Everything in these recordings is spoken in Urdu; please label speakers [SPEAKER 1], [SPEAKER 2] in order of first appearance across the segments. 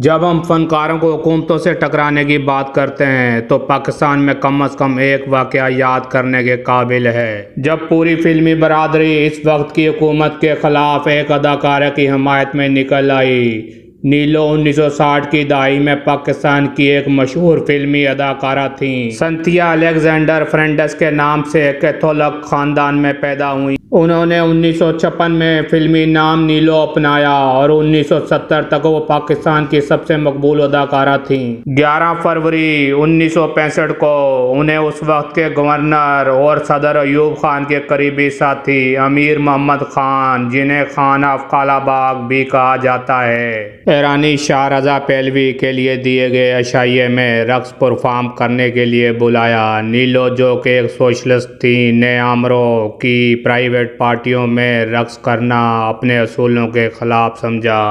[SPEAKER 1] جب ہم فنکاروں کو حکومتوں سے ٹکرانے کی بات کرتے ہیں تو پاکستان میں کم از کم ایک واقعہ یاد کرنے کے قابل ہے، جب پوری فلمی برادری اس وقت کی حکومت کے خلاف ایک اداکارہ کی حمایت میں نکل آئی۔ نیلو 1960 کی دہائی میں پاکستان کی ایک مشہور فلمی اداکارہ تھیں۔ سنتھیا الیگزینڈر فرینڈس کے نام سے کیتھولک خاندان میں پیدا ہوئیں۔ انہوں نے 1956 میں فلمی نام نیلو اپنایا اور 1970 تک وہ پاکستان کی سب سے مقبول اداکارہ تھیں۔ 11 فروری 1965 کو انہیں اس وقت کے گورنر اور صدر ایوب خان کے قریبی ساتھی امیر محمد خان، جنہیں خان آف کالا باغ بھی کہا جاتا ہے، ایرانی شاہ رضا پہلوی کے لیے دیے گئے عشائیے میں رقص پرفارم کرنے کے لیے بلایا۔ نیلو، جو کہ ایک سوشلسٹ تھیں، نے آمروں کی پرائیویٹ پارٹیوں میں رقص کرنا اپنے اصولوں کے خلاف سمجھا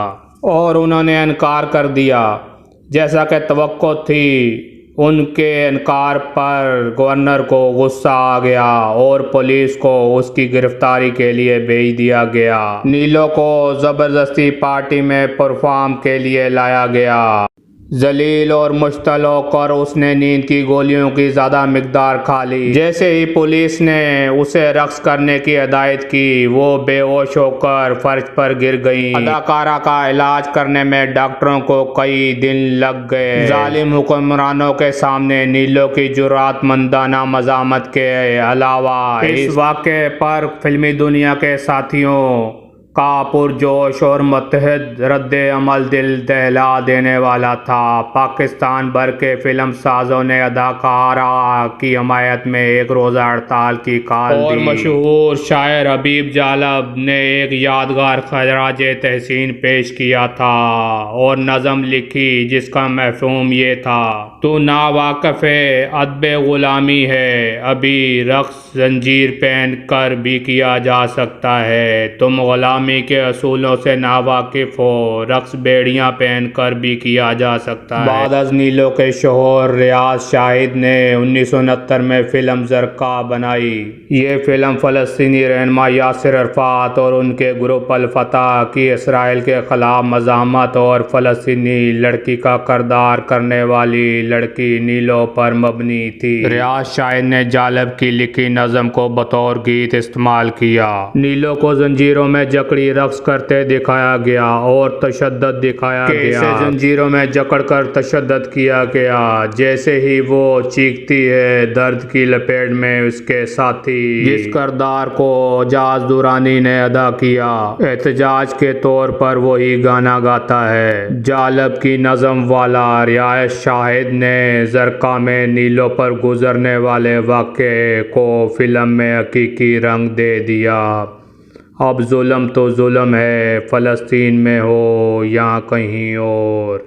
[SPEAKER 1] اور انہوں نے انکار کر دیا۔ جیسا کہ توقع تھی، ان کے انکار پر گورنر کو غصہ آ گیا اور پولیس کو اس کی گرفتاری کے لیے بھیج دیا گیا۔ نیلو کو زبردستی پارٹی میں پرفارم کے لیے لایا گیا۔ ذلیل اور مشتعل ہو کر اس نے نیند کی گولیوں کی زیادہ مقدار کھا لی۔ جیسے ہی پولیس نے اسے رقص کرنے کی ہدایت کی، وہ بے ہوش ہو کر فرش پر گر گئیں۔ اداکارہ کا علاج کرنے میں ڈاکٹروں کو کئی دن لگ گئے۔ ظالم حکمرانوں کے سامنے نیلو کی جرأت مندانہ مزاحمت کے علاوہ اس واقعے پر فلمی دنیا کے ساتھیوں کا پرجوش اور متحد رد عمل دل دہلا دینے والا تھا۔ پاکستان بھر کے فلم سازوں نے اداکارہ کی حمایت میں ایک روزہ ہڑتال کی کال دی اور مشہور شاعر حبیب جالب نے ایک یادگار خراج تحسین پیش کیا تھا اور نظم لکھی جس کا مفہوم یہ تھا: تو ناواقف ادب غلامی ہے، ابھی رقص زنجیر پہن کر بھی کیا جا سکتا ہے۔ تم غلامی کے اصولوں سے ناواقف ہو، رقص بیڑیاں پہن کر بھی کیا جا سکتا ہے۔ بعد از نیلو کے شوہر ریاض شاہد نے 1969 میں فلم زرقاء بنائی۔ یہ فلم فلسطینی رہنما یاسر عرفات اور ان کے گروپ الفتح کی اسرائیل کے خلاف مزاحمت اور فلسطینی لڑکی کا کردار کرنے والی لڑکی نیلو پر مبنی تھی۔ ریاض شاہد نے جالب کی لکھی نظم کو بطور گیت استعمال کیا۔ نیلو کو زنجیروں میں جکڑی رقص کرتے دکھایا گیا اور تشدد دکھایا گیا کہ اسے زنجیروں میں جکڑ کر تشدد کیا گیا۔ جیسے ہی وہ چیختی ہے، درد کی لپیٹ میں اس کے ساتھی جس کردار کو اعجاز درانی نے ادا کیا، احتجاج کے طور پر وہی گانا گاتا ہے۔ جالب کی نظم والا ریاض شاہد نے زرقاء میں نیلو پر گزرنے والے واقعے کو فلم میں حقیقی رنگ دے دیا۔ اب ظلم تو ظلم ہے، فلسطین میں ہو یا کہیں اور۔